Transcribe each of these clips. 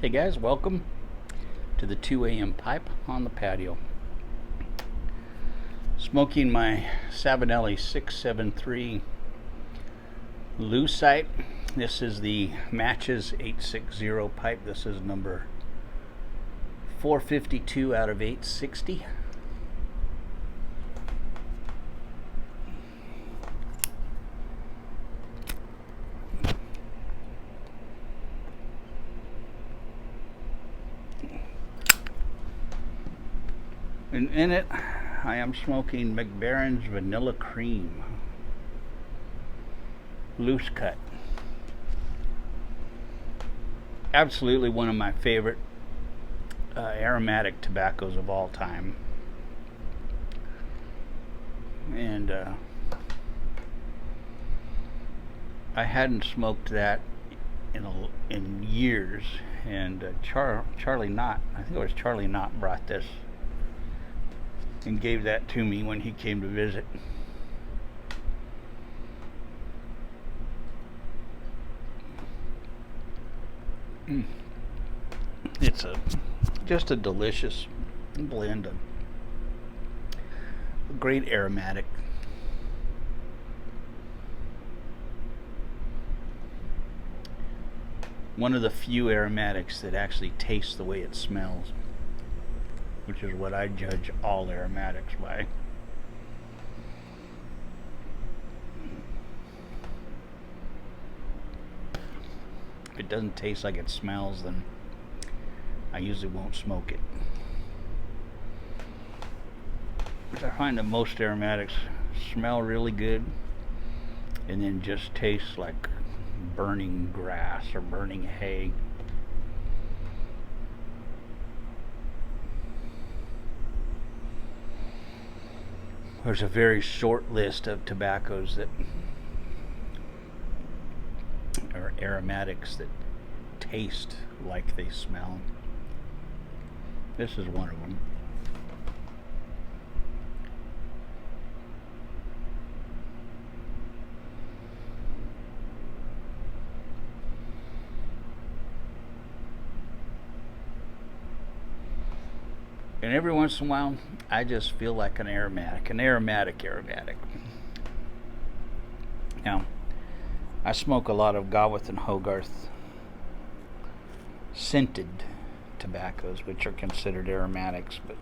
Hey guys, welcome to the 2 a.m. pipe on the patio. Smoking my Savinelli 673 lucite. This is the Matches 860 pipe. This is number 452 out of 860. And in it, I am smoking Baren's Vanilla Cream. Loose cut. Absolutely one of my favorite aromatic tobaccos of all time. And I hadn't smoked that in years. And Charlie Knott, I think it was Charlie Knott, brought this and gave that to me when he came to visit. It's just a delicious blend of great aromatic. One of the few aromatics that actually tastes the way it smells, which is what I judge all aromatics by. If it doesn't taste like it smells, then I usually won't smoke it. But I find that most aromatics smell really good and then just taste like burning grass or burning hay. There's a very short list of tobaccos that are aromatics that taste like they smell. This is one of them. And every once in a while, I just feel like an aromatic. Now, I smoke a lot of Gawith and Hogarth scented tobaccos, which are considered aromatics, but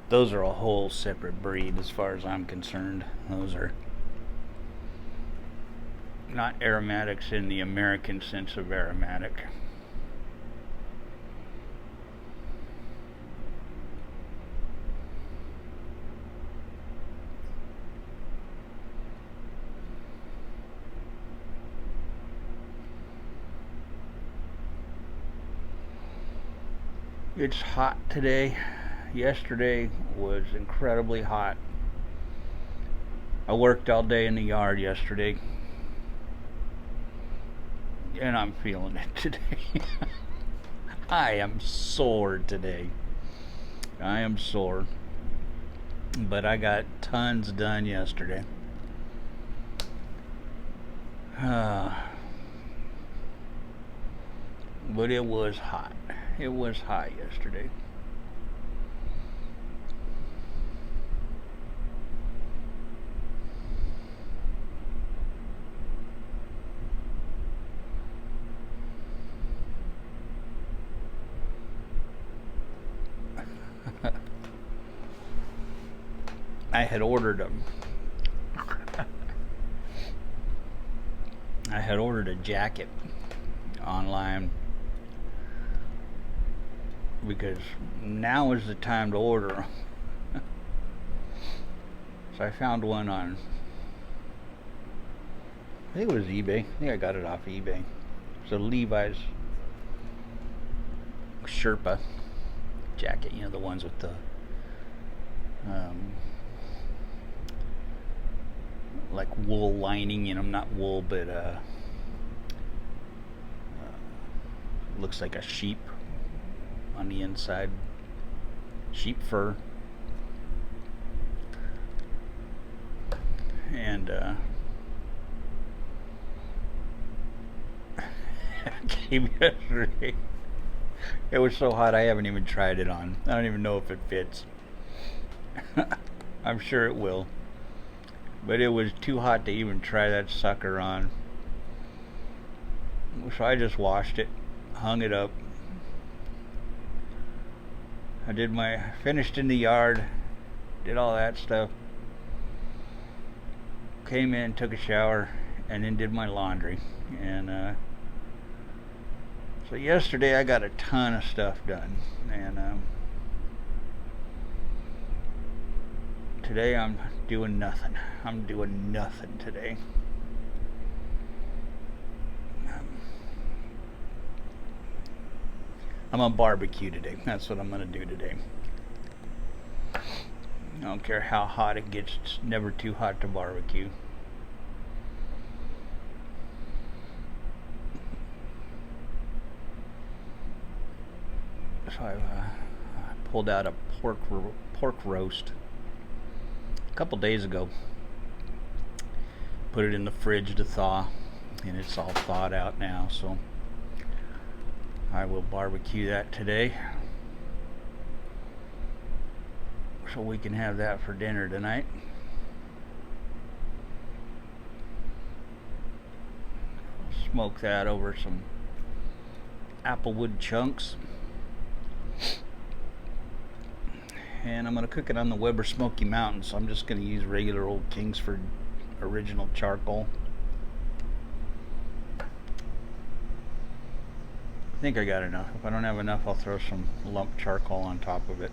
those are a whole separate breed as far as I'm concerned. Those are not aromatics in the American sense of aromatic. It's hot today. Yesterday was incredibly hot. I worked all day in the yard yesterday, and I'm feeling it today. I am sore today. I am sore. But I got tons done yesterday. But it was hot. It was hot yesterday. I had ordered them. I had ordered a jacket online because now is the time to order them. So I found one on, I think it was eBay. I think I got it off eBay. So Levi's Sherpa jacket, you know, the ones with the like wool lining in them, not wool, but looks like a sheep on the inside, sheep fur. And came yesterday. It was so hot I haven't even tried it on. I don't even know if it fits. I'm sure it will. But it was too hot to even try that sucker on. So I just washed it, hung it up. I finished in the yard, did all that stuff. Came in, took a shower, and then did my laundry. And so yesterday I got a ton of stuff done. And today I'm doing nothing. I'm doing nothing today. I'm on barbecue today. That's what I'm going to do today. I don't care how hot it gets. It's never too hot to barbecue. So I pulled out a pork roast a couple days ago. Put it in the fridge to thaw, and it's all thawed out now. So I will barbecue that today, so we can have that for dinner tonight. Smoke that over some applewood chunks, and I'm going to cook it on the Weber Smoky Mountain. So I'm just going to use regular old Kingsford original charcoal. I think I got enough. If I don't have enough, I'll throw some lump charcoal on top of it.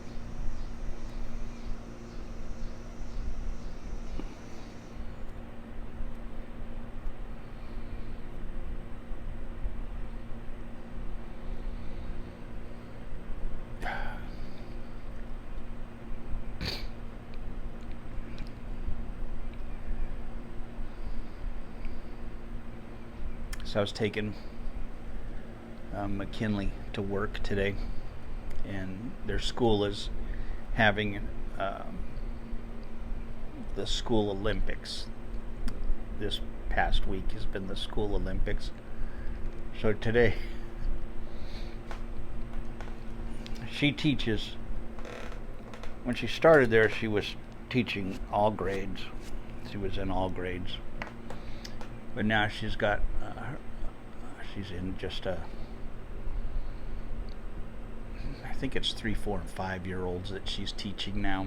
So I was taking McKinley to work today, and their school is having the school Olympics. This past week has been the school Olympics. So today she teaches. When she started there, she was teaching all grades. She was in all grades, but now she's got she's in just a, I think it's 3, 4, and 5-year-olds that she's teaching now.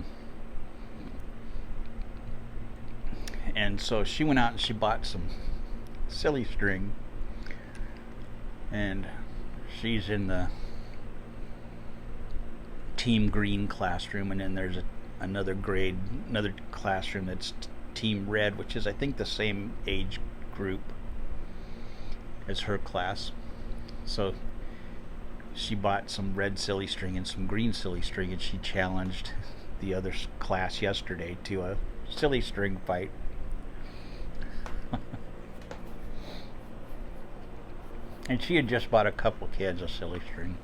And so she went out and she bought some silly string, and she's in the team green classroom, and then there's another classroom that's team red, which is I think the same age group as her class. So she bought some red silly string and some green silly string, and she challenged the other class yesterday to a silly string fight. And she had just bought a couple cans of silly string.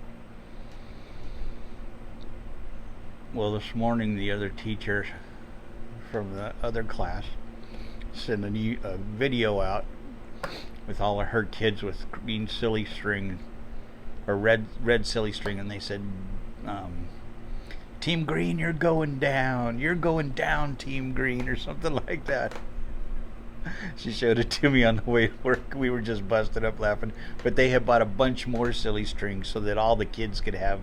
Well, this morning the other teacher from the other class sent a video out with all of her kids with green silly string or red silly string, and they said, Team Green, you're going down, Team Green, or something like that. She showed it to me on the way to work. We were just busted up laughing. But they had bought a bunch more silly string so that all the kids could have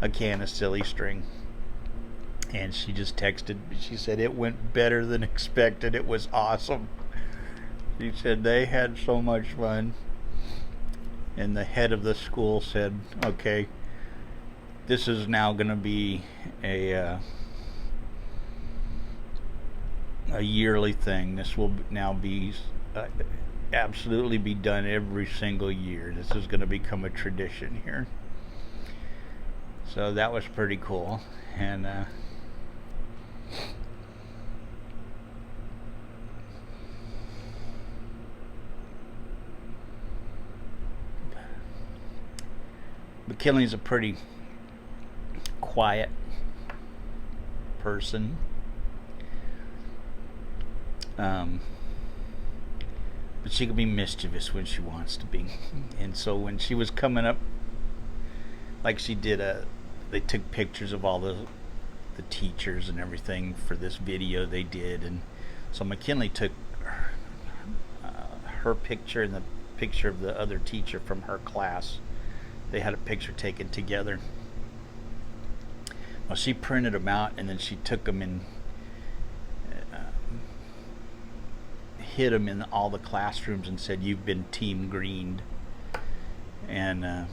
a can of silly string. And she just texted, she said it went better than expected. It was awesome. She said they had so much fun. And the head of the school said, okay, this is now going to be a a yearly thing. This will now be absolutely be done every single year. This is going to become a tradition here. So that was pretty cool. And McKinley's a pretty quiet person. But she can be mischievous when she wants to be. And so when she was coming up, like she did they took pictures of all the teachers and everything for this video they did, and so McKinley took her picture and the picture of the other teacher from her class. They had a picture taken together. Well, she printed them out, and then she took them and hid them in all the classrooms and said, "You've been team greened." And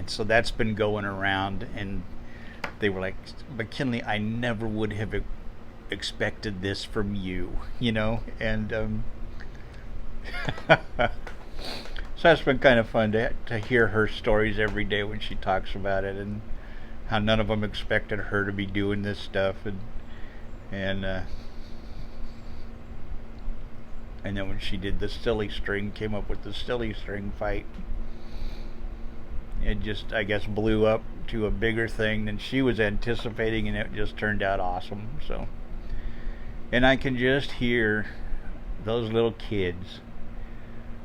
so that's been going around, and they were like, "McKinley, I never would have expected this from you," and so that's been kind of fun to hear her stories every day when she talks about it, and how none of them expected her to be doing this stuff, and then when she did the silly string, came up with the silly string fight, it just, I guess, blew up to a bigger thing than she was anticipating, and it just turned out awesome. So, and I can just hear those little kids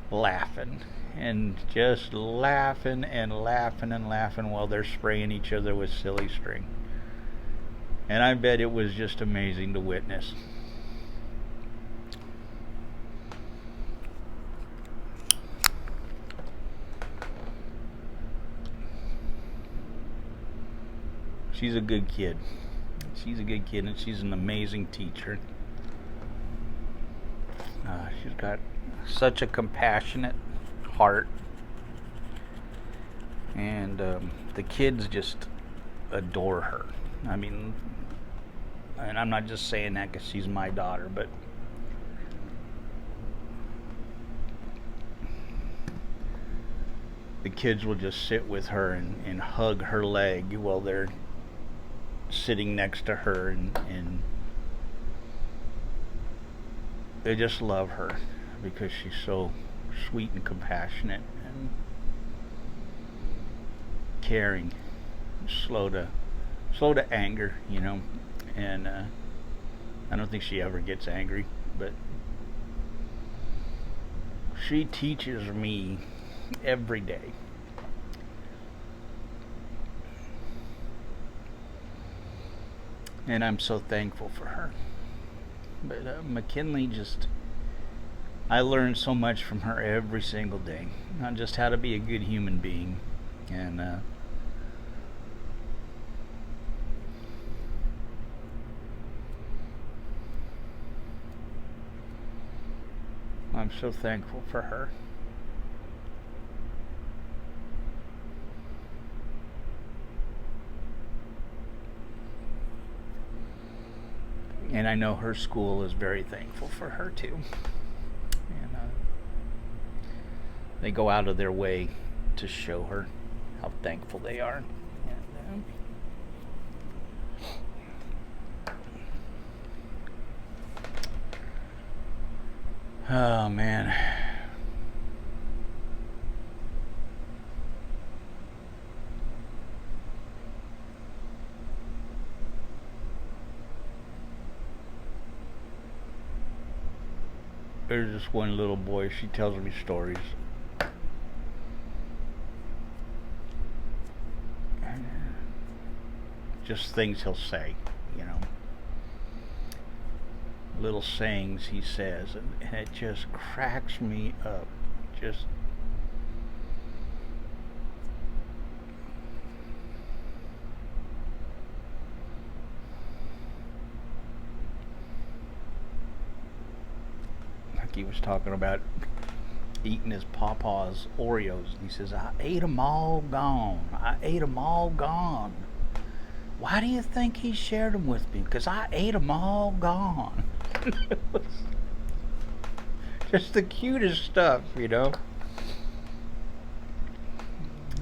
laughing, and just laughing and laughing and laughing while they're spraying each other with silly string. And I bet it was just amazing to witness. She's a good kid. She's a good kid, and she's an amazing teacher. She's got such a compassionate heart, and the kids just adore her. I mean, and I'm not just saying that because she's my daughter, but the kids will just sit with her and hug her leg while they're sitting next to her, and they just love her because she's so sweet and compassionate and caring, slow to anger, and I don't think she ever gets angry, but she teaches me every day. And I'm so thankful for her. But McKinley, I learn so much from her every single day. Not just how to be a good human being. And I'm so thankful for her. And I know her school is very thankful for her too. And they go out of their way to show her how thankful they are. And, oh man. There's this one little boy, she tells me stories. Just things he'll say, Little sayings he says, and it just cracks me up. Just he was talking about eating his papa's Oreos. He says, "I ate them all gone. I ate them all gone." Why do you think he shared them with me? Because I ate them all gone. Just the cutest stuff, you know.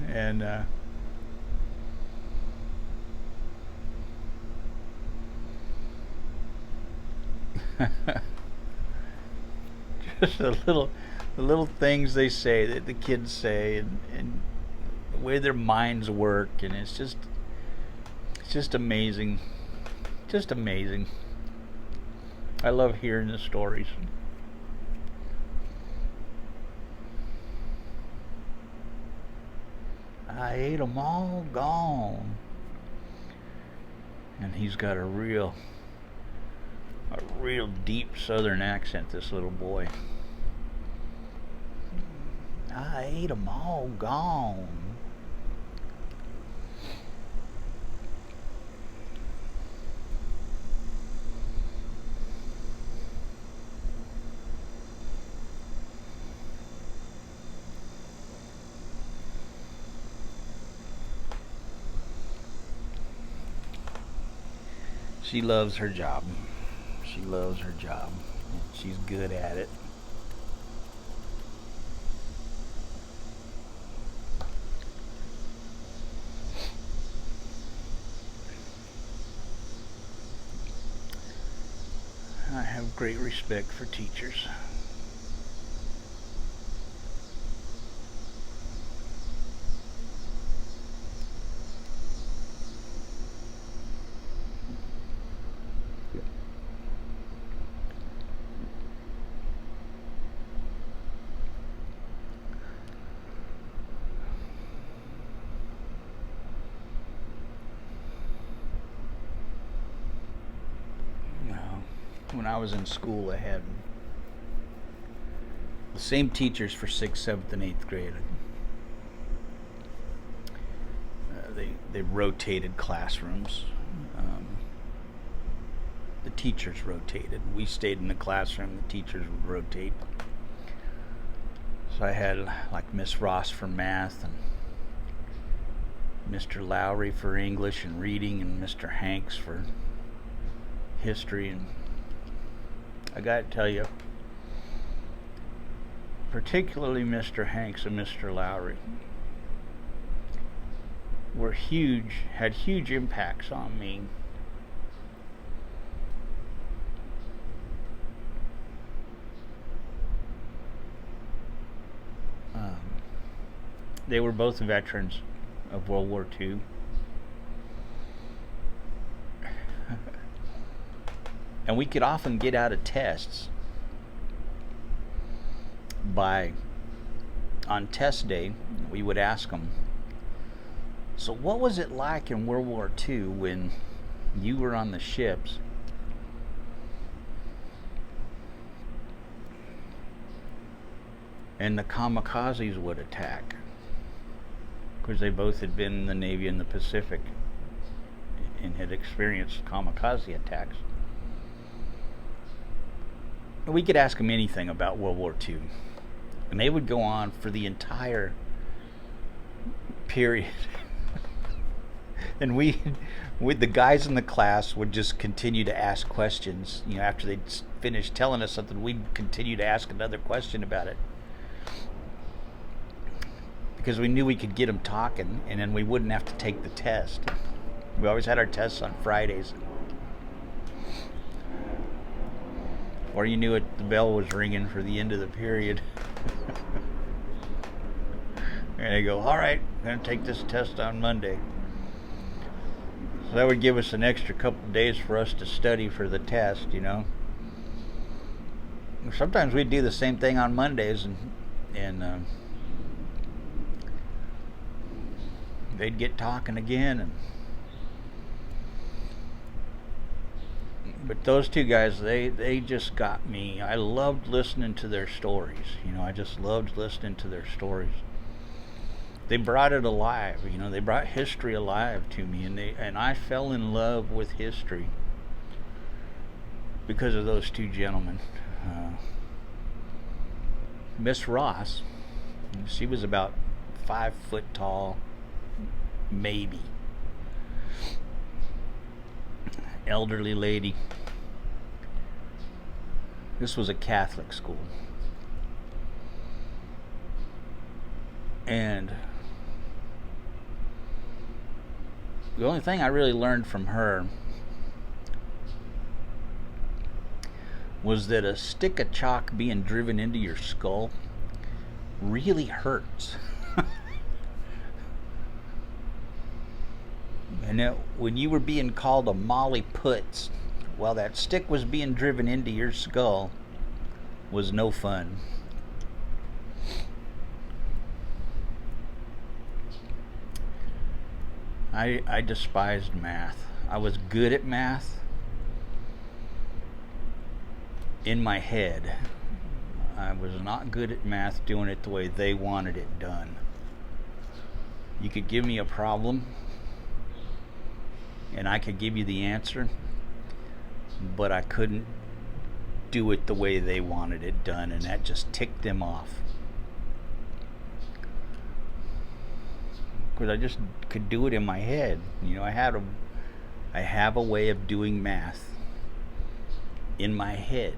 And just the little things they say, that the kids say, and the way their minds work, and it's just amazing, just amazing. I love hearing the stories. I ate 'em all gone. And he's got a real deep southern accent, this little boy. I ate 'em all gone. She loves her job. She loves her job. She's good at it. I have great respect for teachers. When I was in school, I had the same teachers for 6th, 7th, and 8th grade. They rotated classrooms. The teachers rotated. We stayed in the classroom. The teachers would rotate. So I had like Miss Ross for math, and Mr. Lowry for English and reading, and Mr. Hanks for history. And I gotta tell you, particularly Mr. Hanks and Mr. Lowry had huge impacts on me. They were both veterans of World War II. And we could often get out of tests on test day, we would ask them, so what was it like in World War II when you were on the ships and the kamikazes would attack? Because they both had been in the Navy in the Pacific and had experienced kamikaze attacks. We could ask them anything about World War II, and they would go on for the entire period. And with the guys in the class would just continue to ask questions. You know, after they'd finished telling us something, we'd continue to ask another question about it, because we knew we could get them talking, and then we wouldn't have to take the test. We always had our tests on Fridays. Or you knew it, the bell was ringing for the end of the period. And they go, all right, I'm going to take this test on Monday. So that would give us an extra couple of days for us to study for the test, you know. Sometimes we'd do the same thing on Mondays, and they'd get talking again. But those two guys, they just got me. I loved listening to their stories. You know, I just loved listening to their stories. They brought it alive. You know, they brought history alive to me, and I fell in love with history because of those two gentlemen. Miss Ross, she was about 5 foot tall, maybe. Elderly lady. This was a Catholic school. And the only thing I really learned from her was that a stick of chalk being driven into your skull really hurts. And when you were being called a Molly Putz while that stick was being driven into your skull was no fun. I despised math. I was good at math in my head. I was not good at math doing it the way they wanted it done. You could give me a problem and I could give you the answer, but I couldn't do it the way they wanted it done, and that just ticked them off. Because I just could do it in my head. I have a way of doing math in my head.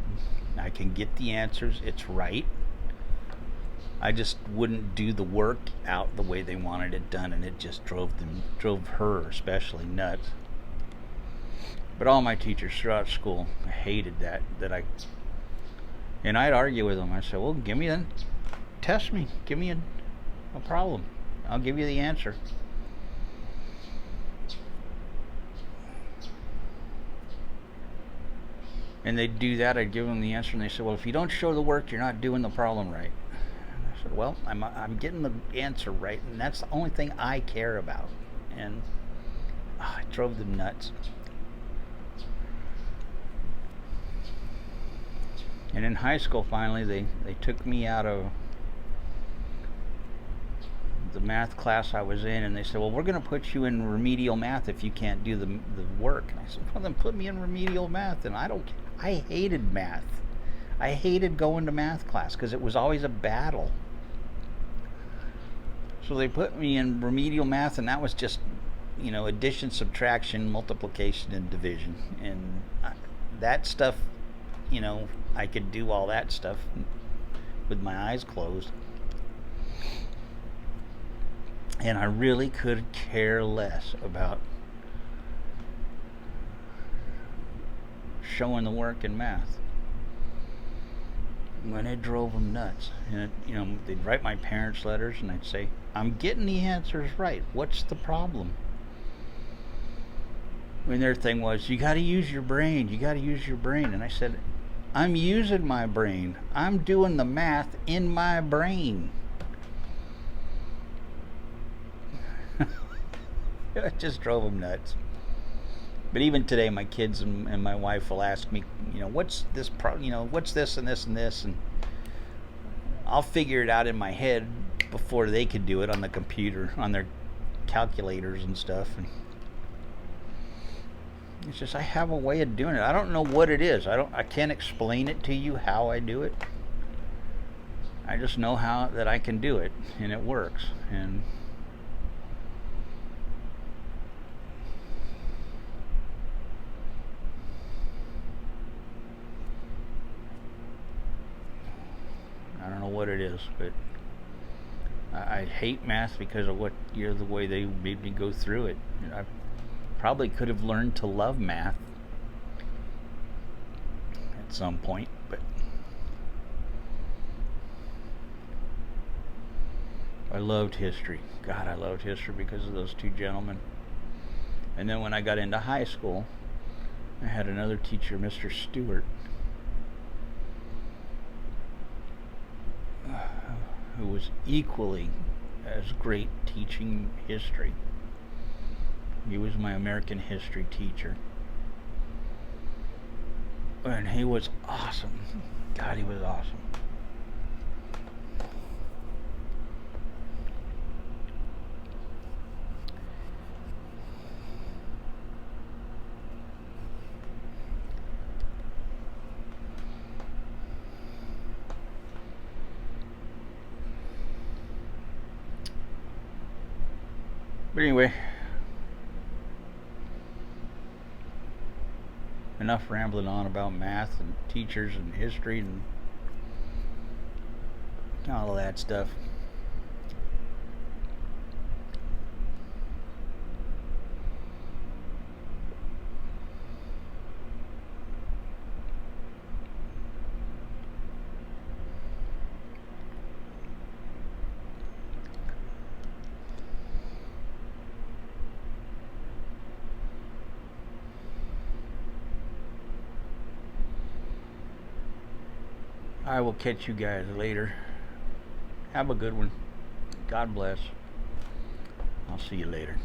I can get the answers. It's right. I just wouldn't do the work out the way they wanted it done, and it just drove her especially nuts. But all my teachers throughout school hated that and I'd argue with them. I said, well, test me. Give me a problem. I'll give you the answer. And they'd do that. I'd give them the answer, and they said, well, if you don't show the work, you're not doing the problem right. And I said, well, I'm getting the answer right, and that's the only thing I care about. And it drove them nuts. And in high school, finally, they took me out of the math class I was in, and they said, well, we're going to put you in remedial math if you can't do the work. And I said, well, then put me in remedial math. And I hated math. I hated going to math class because it was always a battle. So they put me in remedial math, and that was just, addition, subtraction, multiplication, and division. And that stuff, I could do all that stuff with my eyes closed. And I really could care less about showing the work in math. When it drove them nuts. And they'd write my parents letters, and I'd say, I'm getting the answers right. What's the problem? When their thing was, you got to use your brain. You got to use your brain. And I said, I'm using my brain. I'm doing the math in my brain. It just drove them nuts. But even today, my kids and my wife will ask me, what's this what's this and this and this, and I'll figure it out in my head before they could do it on the computer, on their calculators and stuff. And it's just, I have a way of doing it. I don't know what it is. I can't explain it to you how I do it. I just know that I can do it, and it works. And I don't know what it is, but I hate math because of the way they made me go through it. I probably could have learned to love math at some point, but I loved history. God, I loved history because of those two gentlemen. And then when I got into high school, I had another teacher, Mr. Stewart, who was equally as great teaching history. He was my American history teacher. And he was awesome. God, he was awesome. But anyway, enough rambling on about math and teachers and history and all of that stuff. I will catch you guys later. Have a good one. God bless. I'll see you later.